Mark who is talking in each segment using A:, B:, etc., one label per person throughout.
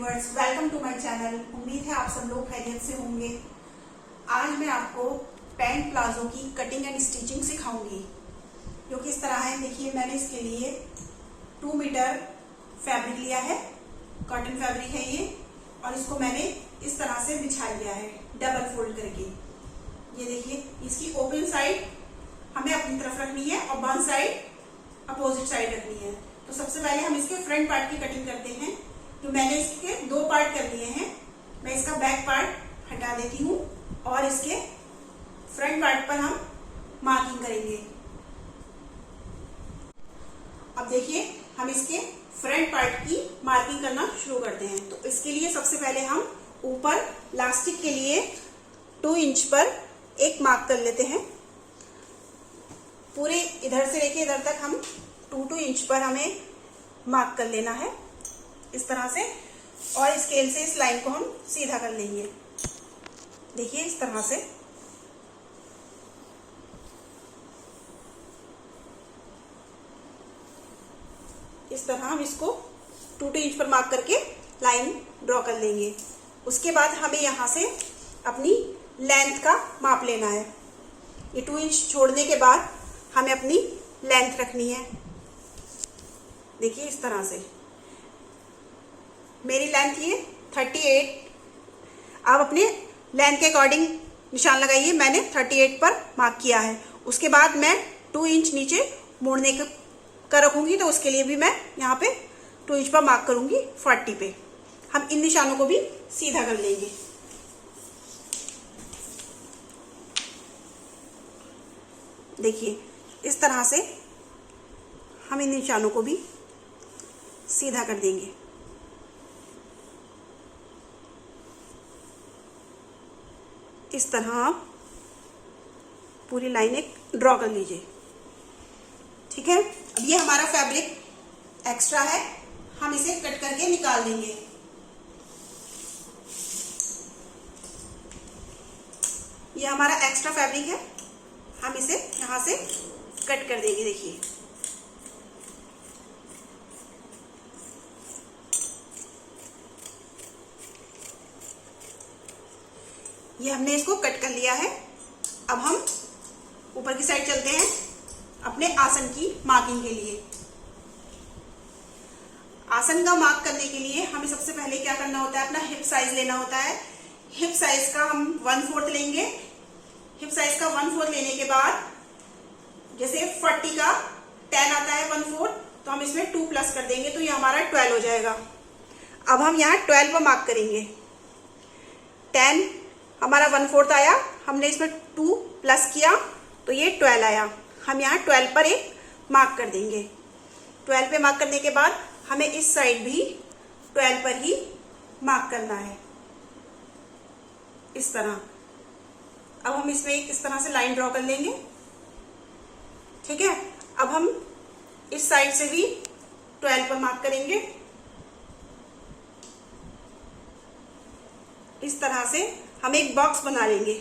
A: Viewers, welcome to my channel. उम्मीद है आप सब लोग खैरियत से होंगे। आज मैं आपको पैंट प्लाजो की कटिंग एंड स्टिचिंग सिखाऊंगी। जो कि इस तरह है, देखिए मैंने इसके लिए 2 मीटर फैब्रिक लिया है, कॉटन फैब्रिक है ये, और इसको मैंने इस तरह से बिछा लिया है डबल फोल्ड करके। ये देखिए, इसकी ओपन साइड हमें अपनी तरफ रखनी है और बंद साइड अपोजिट साइड रखनी है। तो सबसे पहले हम इसके फ्रंट पार्ट की कटिंग करते हैं। जो मैंने इसके 2 पार्ट कर लिए हैं, मैं इसका बैक पार्ट हटा देती हूँ और इसके फ्रंट पार्ट पर हम मार्किंग करेंगे। अब देखिए, हम इसके फ्रंट पार्ट की मार्किंग करना शुरू करते हैं। तो इसके लिए सबसे पहले हम ऊपर लास्टिक के लिए 2 इंच पर एक मार्क कर लेते हैं। पूरे इधर से लेके इधर तक हम 2 इंच पर हमें मार्क कर लेना है इस तरह से, और स्केल से इस लाइन को हम सीधा कर लेंगे। देखिए इस तरह से। इस तरह हम इसको 2 इंच पर मार्क करके लाइन ड्रॉ कर लेंगे। उसके बाद हमें यहाँ से अपनी लेंथ का माप लेना है। ये 2 इंच छोड़ने के बाद हमें अपनी लेंथ रखनी है। देखिए इस तरह से मेरी लेंथ ये 38। आप अपने लेंथ के अकॉर्डिंग निशान लगाइए। मैंने 38 पर मार्क किया है। उसके बाद मैं 2 इंच नीचे मोड़ने का रखूंगी, तो उसके लिए भी मैं यहाँ पे 2 इंच पर मार्क करूंगी 40 पे। हम इन निशानों को भी सीधा कर लेंगे। देखिए इस तरह से हम इन निशानों को भी सीधा कर देंगे। इस तरह आप पूरी लाइन एक ड्रॉ कर लीजिए। ठीक है। अब ये हमारा फैब्रिक एक्स्ट्रा है, हम इसे कट करके निकाल देंगे। ये हमारा एक्स्ट्रा फैब्रिक है, हम इसे यहां से कट कर देंगे। देखिए ये हमने इसको कट कर लिया है। अब हम ऊपर की साइड चलते हैं अपने आसन की मार्किंग के लिए। आसन का मार्क करने के लिए हमें सबसे पहले क्या करना होता है, अपना हिप साइज लेना होता है। हिप साइज का हम 1/4 लेंगे। हिप साइज का 1/4 लेने के बाद, जैसे 40 का 10 आता है 1/4, तो हम इसमें 2 प्लस कर देंगे, तो ये हमारा 12 हो जाएगा। अब हम यहाँ 12 पर मार्क करेंगे। 10 हमारा 1/4 आया, हमने इसमें 2 प्लस किया तो ये 12 आया। हम यहाँ 12 पर एक मार्क कर देंगे। 12 पे मार्क करने के बाद हमें इस साइड भी 12 पर ही मार्क करना है इस तरह। अब हम इसमें एक इस तरह से लाइन ड्रॉ कर लेंगे। ठीक है। अब हम इस साइड से भी 12 पर मार्क करेंगे। इस तरह से हम एक बॉक्स बना लेंगे।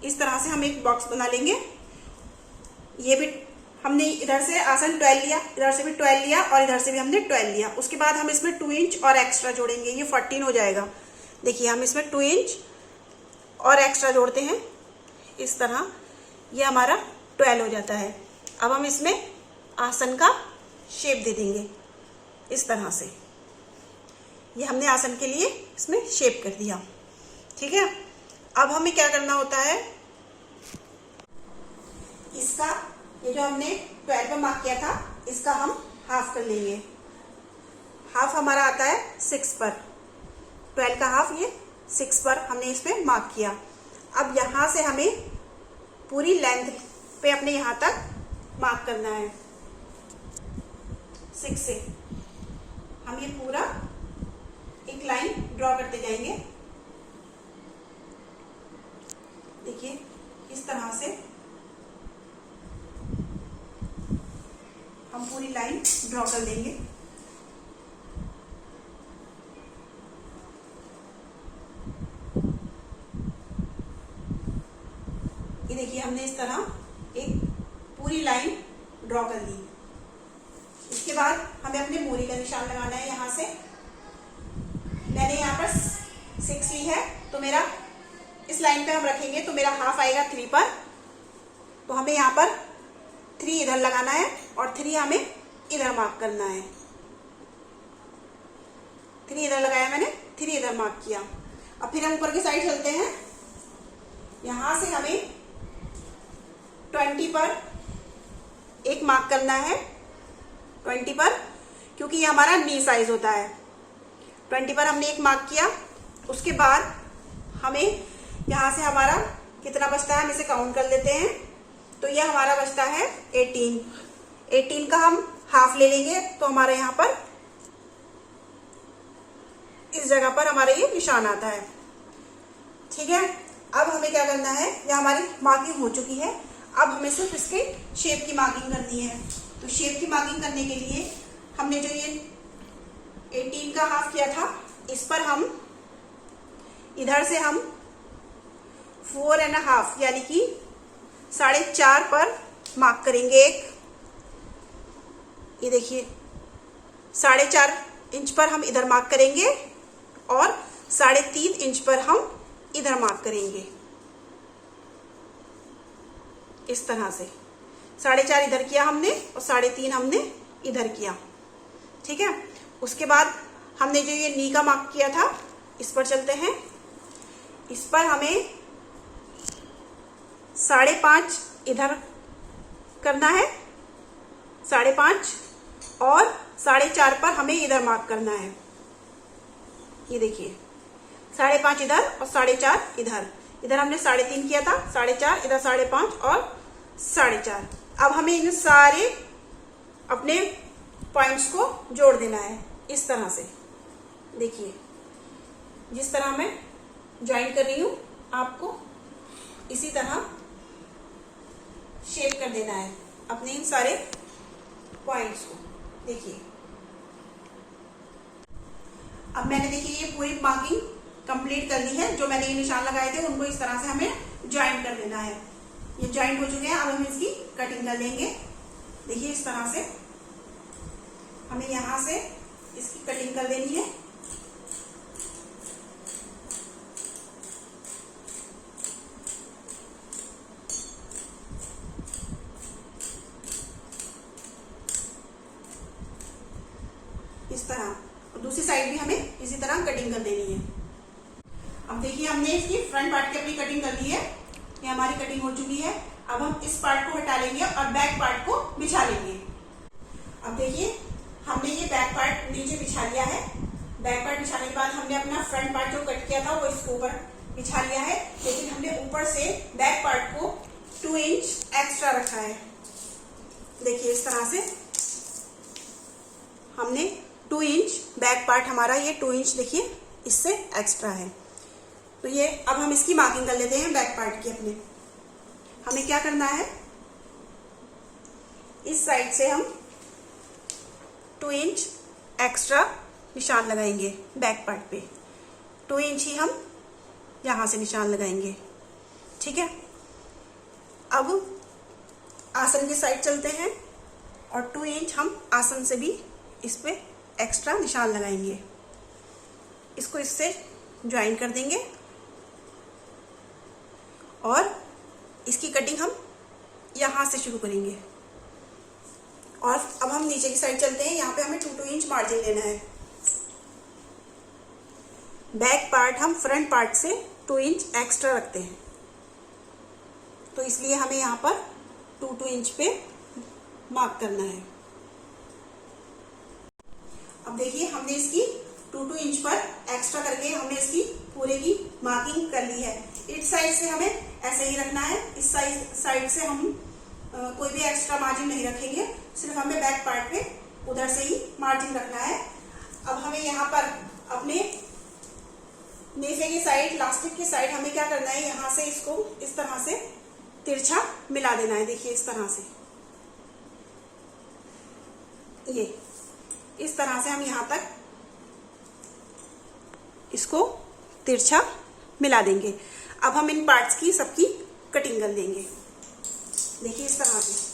A: इस तरह से हम एक बॉक्स बना लेंगे। ये भी हमने इधर से आसन 12 लिया, इधर से भी 12 लिया और इधर से भी हमने 12 लिया। उसके बाद हम इसमें 2 इंच और एक्स्ट्रा जोड़ेंगे, ये 14 हो जाएगा। देखिए हम इसमें 2 इंच और एक्स्ट्रा जोड़ते हैं इस तरह, ये हमारा 12 हो जाता है। अब हम इसमें आसन का शेप दे देंगे इस तरह से। ये हमने आसन के लिए इसमें शेप कर दिया। ठीक है। अब हमें क्या करना होता है, इसका ये जो हमने 12 पर मार्क किया था, इसका हम हाफ कर लेंगे। हाफ हमारा आता है 6 पर। 12 का हाफ ये 6 पर हमने इसमें मार्क किया। अब यहाँ से हमें पूरी लेंथ पे अपने यहाँ तक मार्क करना है। 6 से हम ये पूरा एक लाइन ड्रॉ करते जाएंगे। देखिए इस तरह से हम पूरी लाइन ड्रॉ कर लेंगे। ये देखिए हमने इस तरह एक पूरी लाइन ड्रॉ कर ली। इसके बाद हमें अपने मोरी का निशान लगाना है। यहाँ से 6 ली है, तो मेरा इस लाइन पे हम रखेंगे तो मेरा हाफ आएगा 3 पर। तो हमें यहाँ पर 3 इधर लगाना है और 3 हमें इधर मार्क करना है। 3 इधर लगाया मैंने, 3 इधर मार्क किया। अब फिर हम ऊपर की साइड चलते हैं। यहां से हमें 20 पर एक मार्क करना है, 20 पर, क्योंकि ये हमारा नी साइज होता है। 20 पर हमने एक मार्क किया। उसके बाद हमें यहां से हमारा कितना बचता है हम इसे काउंट कर लेते हैं। तो ये हमारा बचता है 18 का हम हाफ ले लेंगे, तो हमारा यहाँ पर इस जगह पर हमारा ये निशान आता है। ठीक है, अब हमें क्या करना है, यह हमारी मार्किंग हो चुकी है। अब हमें सिर्फ इसके शेप की मार्किंग करनी है। तो शेप की मार्किंग करने के लिए हमने जो ये 18 का हाफ किया था, इस पर हम इधर से हम 4.5 यानी कि 4.5 पर मार्क करेंगे एक। ये देखिए 4.5 इंच पर हम इधर मार्क करेंगे और 3.5 इंच पर हम इधर मार्क करेंगे। इस तरह से 4.5 इधर किया हमने और 3.5 हमने इधर किया। ठीक है, उसके बाद हमने जो ये नी का मार्क किया था, इस पर चलते हैं। इस पर हमें 5.5 इधर करना है, 5.5, और 4.5 पर हमें इधर मार्क करना है। ये देखिए 5.5 इधर और 4.5 इधर। इधर हमने 3.5 किया था, 4.5 इधर, 5.5 और 4.5। अब हमें इन सारे अपने पॉइंट्स को जोड़ देना है इस तरह से। देखिए जिस तरह मैं ज्वाइन कर रही हूं, आपको इसी तरह शेप कर देना है अपने इन सारे पॉइंट्स को। देखिए अब मैंने देखिए ये पूरी मार्किंग कंप्लीट कर ली है। जो मैंने ये निशान लगाए थे उनको इस तरह से हमें ज्वाइन कर देना है। ये ज्वाइन हो चुके हैं। अब हम इसकी कटिंग कर लेंगे। देखिए इस तरह से हमें यहां से इसकी कटिंग कर देनी है। इस तरह, और दूसरी साइड भी हमें इसी तरह कटिंग कर देनी है। अब देखिए हमने इसकी फ्रंट पार्ट की अपनी कटिंग कर ली है। ये हमारी कटिंग हो चुकी है। अब हम इस पार्ट को हटा लेंगे और बैक पार्ट को बिछा लेंगे। अब देखिए हमने ये बैक पार्ट नीचे बिछा लिया है। बैक पार्ट बिछाने के बाद हमने अपना फ्रंट पार्ट जो कट किया था वो इसके ऊपर बिछा लिया है, लेकिन हमने ऊपर से बैक पार्ट को 2 इंच एक्स्ट्रा रखा है। देखिए इस तरह से हमने 2 इंच बैक पार्ट, हमारा ये 2 इंच देखिए इससे एक्स्ट्रा है। तो ये अब हम इसकी मार्किंग कर लेते हैं बैक पार्ट की अपने। हमें क्या करना है, इस साइड से हम 2 इंच एक्स्ट्रा निशान लगाएंगे बैक पार्ट पे। 2 इंच ही हम यहां से निशान लगाएंगे। ठीक है, अब आसन की साइड चलते हैं और 2 इंच हम आसन से भी इस पे एक्स्ट्रा निशान लगाएंगे। इसको इससे ज्वाइन कर देंगे और इसकी कटिंग हम यहां से शुरू करेंगे। और अब हम नीचे की साइड चलते हैं। यहाँ पे हमें 2 इंच मार्जिन लेना है। बैक पार्ट हम फ्रंट पार्ट से 2 इंच एक्स्ट्रा रखते हैं, तो इसलिए हमें यहाँ पर 2 इंच पे मार्क करना है। अब देखिए हमने इसकी 2 इंच पर एक्स्ट्रा करके हमने इसकी पूरे की मार्किंग कर ली है। इस साइड से हमें ऐसे ही रखना है। इस साइड से हम कोई भी एक्स्ट्रा मार्जिन नहीं रखेंगे, सिर्फ हमें बैक पार्ट पे उधर से ही मार्जिन रखना है। अब हमें यहाँ पर अपने नेफे की साइड, इलास्टिक की साइड हमें क्या करना है, यहाँ से इसको इस तरह से तिरछा मिला देना है। देखिए इस तरह से, ये इस तरह से हम यहाँ तक इसको तिरछा मिला देंगे। अब हम इन पार्ट्स की सबकी कटिंग कर लेंगे। देखिए इस तरह से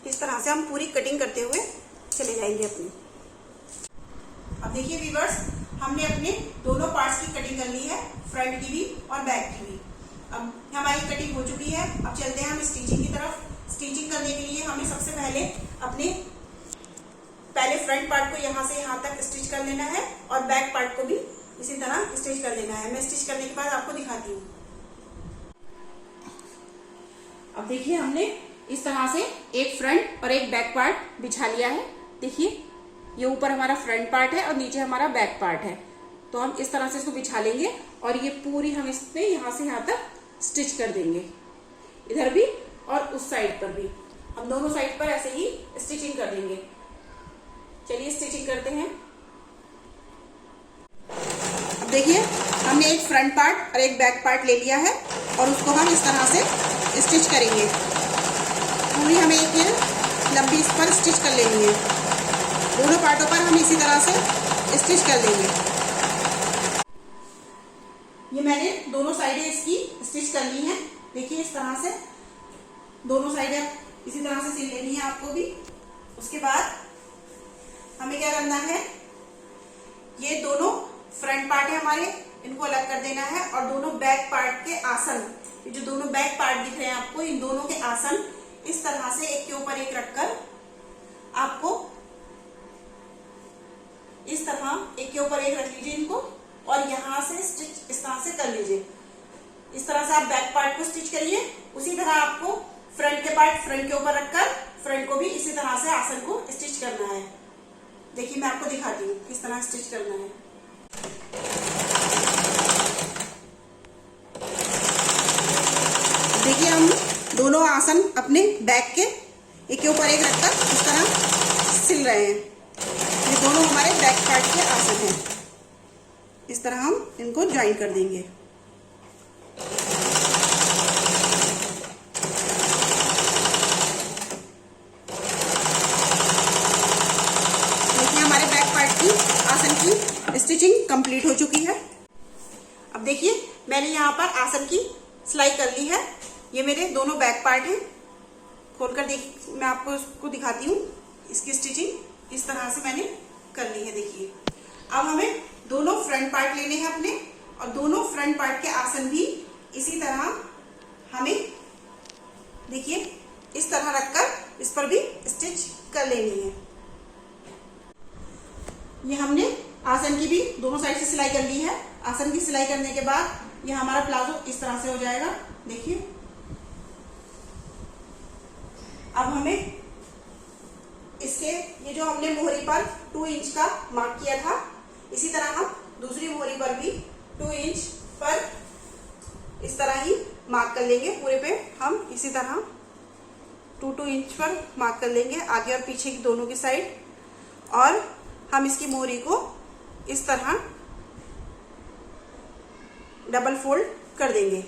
A: इस तरह से हम पूरी कटिंग करते हुए चले जाएंगे अपनी। अब देखिए व्यूअर्स, हमने अपने दोनों पार्ट्स की कटिंग कर ली है, फ्रंट की भी और बैक की भी। अब हमारी कटिंग हो चुकी है। अब चलते हैं हम स्टिचिंग की तरफ। स्टिचिंग करने के लिए हमें सबसे पहले फ्रंट पार्ट को यहाँ से यहाँ तक स्टिच कर लेना है और बैक पार्ट को भी इसी तरह स्टिच कर लेना है। मैं स्टिच करने के बाद आपको दिखाती हूँ। अब देखिए, हमने इस तरह से एक फ्रंट और एक बैक पार्ट बिछा लिया है। देखिए, ये ऊपर हमारा फ्रंट पार्ट है और नीचे हमारा बैक पार्ट है। तो हम इस तरह से इसको बिछा लेंगे और ये पूरी हम इसमें यहाँ से यहाँ तक स्टिच कर देंगे, इधर भी और उस साइड पर भी। हम दोनों साइड पर ऐसे ही स्टिचिंग कर देंगे। चलिए स्टिचिंग करते हैं। अब देखिए, हमने एक फ्रंट पार्ट और एक बैक पार्ट ले लिया है और उसको हम इस तरह से स्टिच करेंगे। पूरी हमें एक लंबी इस पर स्टिच कर लेनी है। दोनों पार्टों पर हम इसी तरह से स्टिच कर देंगे। ये मैंने दोनों साइडें इसकी स्टिच कर ली हैं। देखिए, इस तरह से दोनों साइडें इसी तरह से सिल लेनी है आपको भी। उसके बाद हमें क्या करना है, ये दोनों फ्रंट पार्ट है हमारे, इनको अलग कर देना है और दोनों बैक पार्ट के आसन, ये जो दोनों बैक पार्ट दिख रहे हैं आपको, इन दोनों के आसन इस तरह से एक के ऊपर एक रखकर आपको इस तरह एक के ऊपर एक रख लीजिए इनको और यहां से स्टिच इस तरह से कर लीजिए। इस तरह से आप बैक पार्ट को स्टिच करिए। उसी तरह आपको फ्रंट के पार्ट फ्रंट के ऊपर रखकर फ्रंट को भी इसी तरह से आसन को स्टिच करना है। देखिए, मैं आपको दिखाती हूँ किस तरह स्टिच करना है। देखिए, हम दोनों आसन अपने बैक के एक के ऊपर एक रखकर इस तरह सिल रहे हैं। ये दोनों हमारे बैक पार्ट के आसन हैं। इस तरह हम इनको ज्वाइन कर देंगे। देखिए, हमारे बैक पार्ट की आसन की स्टिचिंग कंप्लीट हो चुकी है। अब देखिए, मैंने यहाँ पर आसन की सिलाई कर ली है। ये मेरे दोनों बैक पार्ट हैं। खोलकर मैं आपको इसको दिखाती हूँ। इसकी स्टिचिंग इस तरह से मैंने कर ली है। देखिए, अब हमें दोनों फ्रंट पार्ट लेने हैं अपने और दोनों फ्रंट पार्ट के आसन भी इसी तरह हमें देखिए इस तरह रखकर इस पर भी स्टिच कर लेनी है। ये हमने आसन की भी दोनों साइड से सिलाई कर ली है। आसन की सिलाई करने के बाद ये हमारा प्लाजो इस तरह से हो जाएगा। देखिए, अब हमें इसके ये जो हमने मोहरी पर 2 इंच का मार्क किया था, इसी तरह हम दूसरी मोहरी पर भी 2 इंच पर इस तरह ही मार्क कर लेंगे। पूरे पे हम इसी तरह 2 इंच पर मार्क कर लेंगे, आगे और पीछे की दोनों की साइड। और हम इसकी मोहरी को इस तरह डबल फोल्ड कर देंगे।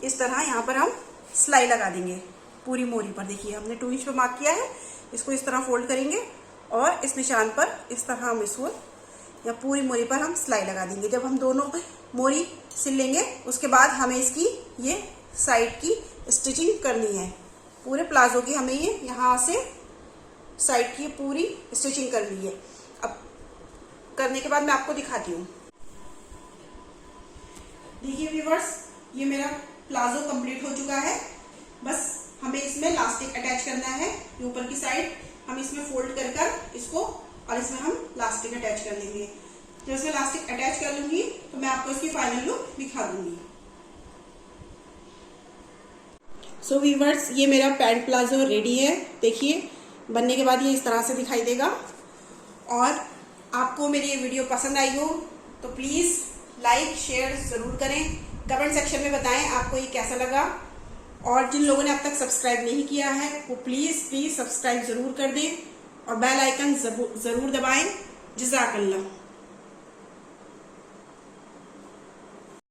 A: इस तरह यहाँ पर हम सिलाई लगा देंगे पूरी मोहरी पर। देखिए, हमने 2 इंच पर मार्क किया है, इसको इस तरह फोल्ड करेंगे और इस निशान पर इस तरह हम इसको या पूरी मोहरी पर हम सिलाई लगा देंगे। जब हम दोनों मोहरी सिल लेंगे उसके बाद हमें इसकी ये साइड की स्टिचिंग करनी है। पूरे प्लाजो की हमें ये यहाँ से साइड की पूरी स्टिचिंग करनी है। अब करने के बाद मैं आपको दिखाती हूँ। देखिए व्यूअर्स, ये मेरा प्लाजो कंप्लीट हो चुका है। बस हमें इसमें लास्टिक अटैच करना है। ऊपर की साइड हम इसमें फोल्ड कर इसको और इसमें हम लास्टिक अटैच कर लेंगे। जब इसमें लास्टिक अटैच कर लूंगी तो मैं आपको इसकी फाइनल लुक दिखा दूंगी। सो व्यूअर्स, ये मेरा पैंट प्लाजो रेडी है। देखिए, बनने के बाद ये इस तरह से दिखाई देगा। और आपको मेरी ये वीडियो पसंद आई हो तो प्लीज लाइक शेयर जरूर करें। कमेंट सेक्शन में बताएं आपको ये कैसा लगा। और जिन लोगों ने अब तक सब्सक्राइब नहीं किया है वो प्लीज सब्सक्राइब जरूर कर दें और बेल आइकन जरूर दबाएं। जज़ाकल्लाह।